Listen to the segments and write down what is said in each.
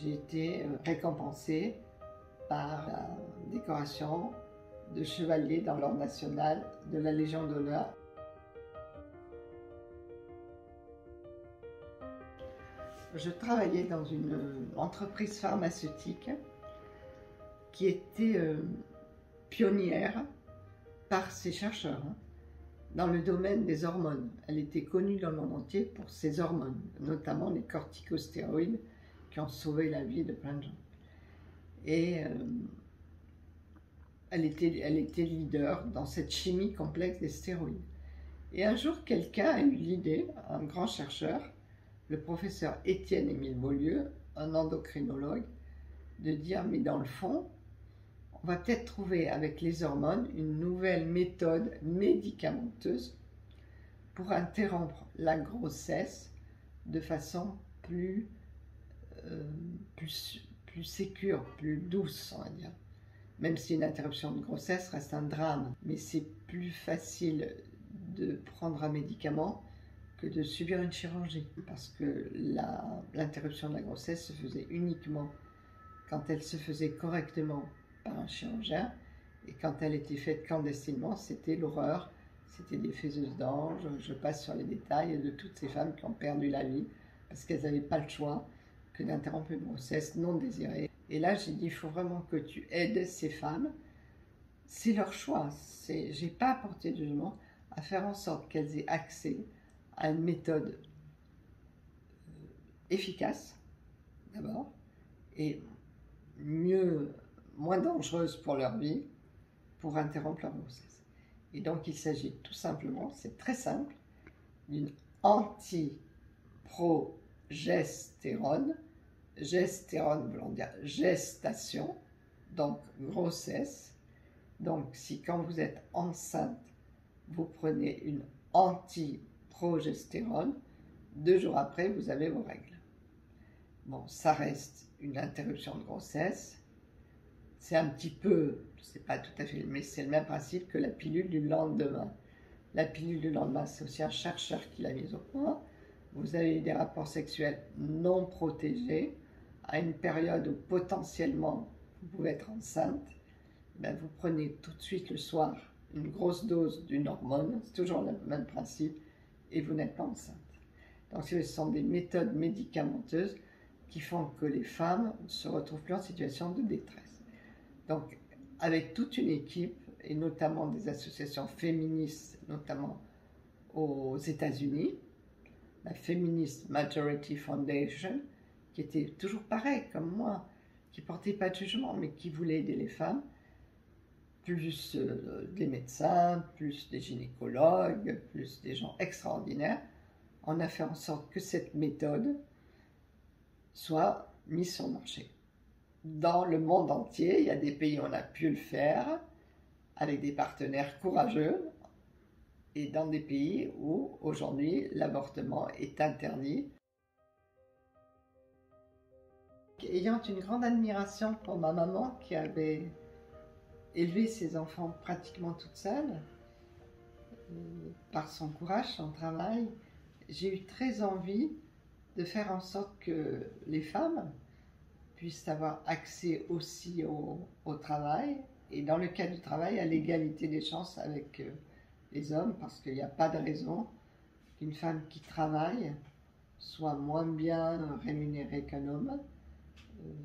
J'ai été récompensée par la décoration de chevalier dans l'ordre national de la Légion d'honneur. Je travaillais dans une entreprise pharmaceutique qui était pionnière par ses chercheurs dans le domaine des hormones. Elle était connue dans le monde entier pour ses hormones, notamment les corticostéroïdes qui ont sauvé la vie de plein de gens. Et elle était leader dans cette chimie complexe des stéroïdes. Et un jour, quelqu'un a eu l'idée, un grand chercheur, le professeur Étienne-Émile Beaulieu, un endocrinologue, de dire, mais dans le fond, on va peut-être trouver avec les hormones une nouvelle méthode médicamenteuse pour interrompre la grossesse de façon plus sécure, plus douce, on va dire. Même si une interruption de grossesse reste un drame, mais c'est plus facile de prendre un médicament que de subir une chirurgie, parce que l'interruption de la grossesse se faisait uniquement quand elle se faisait correctement par un chirurgien, et quand elle était faite clandestinement, c'était l'horreur, c'était des faiseuses d'anges. Je passe sur les détails de toutes ces femmes qui ont perdu la vie parce qu'elles n'avaient pas le choix que d'interrompre une grossesse non désirée. Et là, j'ai dit, il faut vraiment que tu aides ces femmes. C'est leur choix. J'ai pas apporté de jugement, à faire en sorte qu'elles aient accès à une méthode efficace, d'abord, et moins dangereuse pour leur vie, pour interrompre leur grossesse. Et donc, il s'agit tout simplement, c'est très simple, d'une anti-progestérone. Gestérone voulant dire gestation, donc grossesse. Donc, si quand vous êtes enceinte, vous prenez une anti-progestérone, 2 jours après, vous avez vos règles. Bon, ça reste une interruption de grossesse. C'est un petit peu, c'est pas tout à fait, mais c'est le même principe que la pilule du lendemain. La pilule du lendemain, c'est aussi un chercheur qui l'a mise au point. Vous avez eu des rapports sexuels non protégés à une période où potentiellement vous pouvez être enceinte. Ben, vous prenez tout de suite le soir une grosse dose d'une hormone, c'est toujours le même principe, et vous n'êtes pas enceinte. Donc ce sont des méthodes médicamenteuses qui font que les femmes ne se retrouvent plus en situation de détresse. Donc avec toute une équipe, et notamment des associations féministes, notamment aux États-Unis, la Feminist Majority Foundation, qui était toujours pareil comme moi, qui portait pas de jugement, mais qui voulait aider les femmes, plus des médecins, plus des gynécologues, plus des gens extraordinaires. On a fait en sorte que cette méthode soit mise sur le marché. Dans le monde entier, il y a des pays où on a pu le faire, avec des partenaires courageux, et dans des pays où, aujourd'hui, l'avortement est interdit. Ayant une grande admiration pour ma maman qui avait élevé ses enfants pratiquement toute seule, par son courage, son travail, j'ai eu très envie de faire en sorte que les femmes puissent avoir accès aussi au travail, et dans le cas du travail, à l'égalité des chances avec les hommes, parce qu'il n'y a pas de raison qu'une femme qui travaille soit moins bien rémunérée qu'un homme,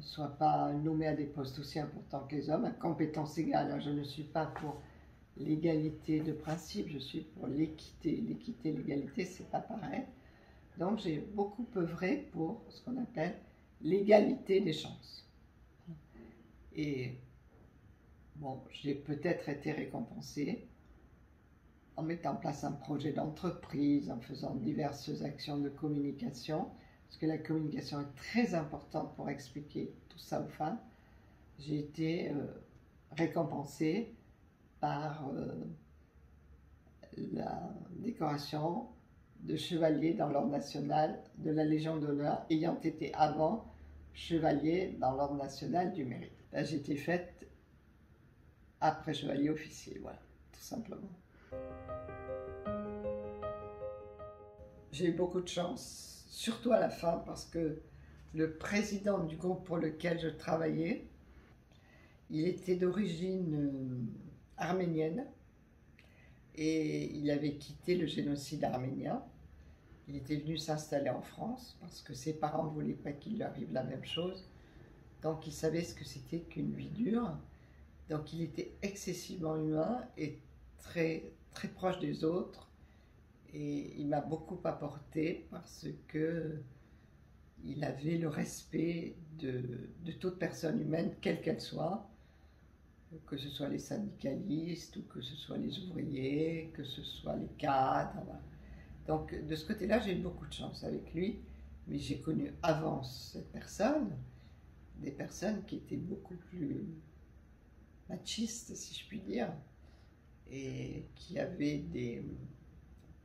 soit pas nommée à des postes aussi importants que les hommes, à compétences égales. Je ne suis pas pour l'égalité de principe, je suis pour l'équité. L'équité et l'égalité, c'est pas pareil. Donc j'ai beaucoup œuvré pour ce qu'on appelle l'égalité des chances. Et bon, j'ai peut-être été récompensée en mettant en place un projet d'entreprise, en faisant diverses actions de communication, parce que la communication est très importante pour expliquer tout ça aux femmes. J'ai été récompensée par la décoration de chevalier dans l'ordre national de la Légion d'honneur, ayant été avant chevalier dans l'ordre national du mérite. Là, j'ai été faite après chevalier officier, voilà, tout simplement. J'ai eu beaucoup de chance, surtout à la fin, parce que le président du groupe pour lequel je travaillais, il était d'origine arménienne et il avait quitté le génocide arménien. Il était venu s'installer en France parce que ses parents ne voulaient pas qu'il lui arrive la même chose. Donc il savait ce que c'était qu'une vie dure. Donc il était excessivement humain et très, très proche des autres. Et il m'a beaucoup apporté parce que il avait le respect de toute personne humaine, quelle qu'elle soit, que ce soit les syndicalistes, ou que ce soit les ouvriers, que ce soit les cadres. Voilà. Donc de ce côté-là, j'ai eu beaucoup de chance avec lui, mais j'ai connu avant cette personne, des personnes qui étaient beaucoup plus machistes, si je puis dire, et qui avaient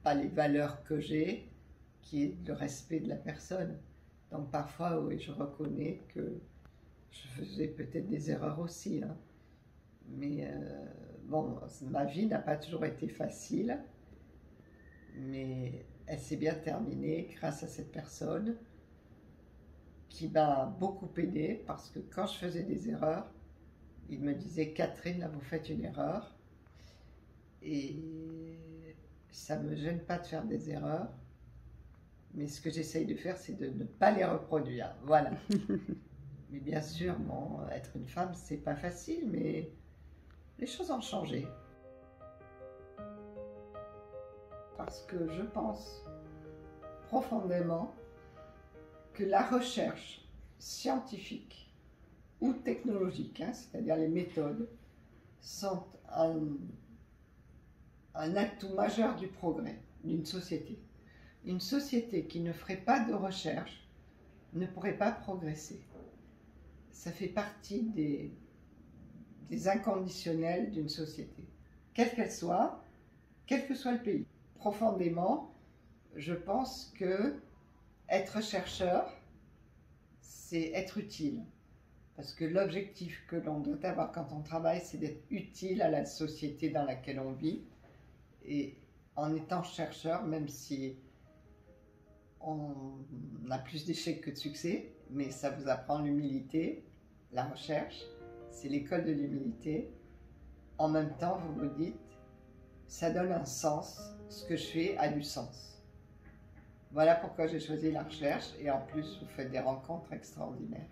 pas les valeurs que j'ai, qui est le respect de la personne. Donc parfois, oui, je reconnais que je faisais peut-être des erreurs aussi, hein. Mais bon, ma vie n'a pas toujours été facile, mais elle s'est bien terminée grâce à cette personne qui m'a beaucoup aidée parce que quand je faisais des erreurs, il me disait: Catherine, là vous faites une erreur et ça ne me gêne pas de faire des erreurs, mais ce que j'essaye de faire, c'est de ne pas les reproduire. Voilà. Mais bien sûr, bon, être une femme, c'est pas facile, mais les choses ont changé. Parce que je pense profondément que la recherche scientifique ou technologique, hein, c'est-à-dire les méthodes, sont un atout majeur du progrès d'une société. Une société qui ne ferait pas de recherche ne pourrait pas progresser. Ça fait partie des inconditionnels d'une société, quelle qu'elle soit, quel que soit le pays. Profondément, je pense que être chercheur, c'est être utile. Parce que l'objectif que l'on doit avoir quand on travaille, c'est d'être utile à la société dans laquelle on vit. Et en étant chercheur, même si on a plus d'échecs que de succès, mais ça vous apprend l'humilité, la recherche, c'est l'école de l'humilité. En même temps, vous vous dites, ça donne un sens, ce que je fais a du sens. Voilà pourquoi j'ai choisi la recherche et en plus, vous faites des rencontres extraordinaires.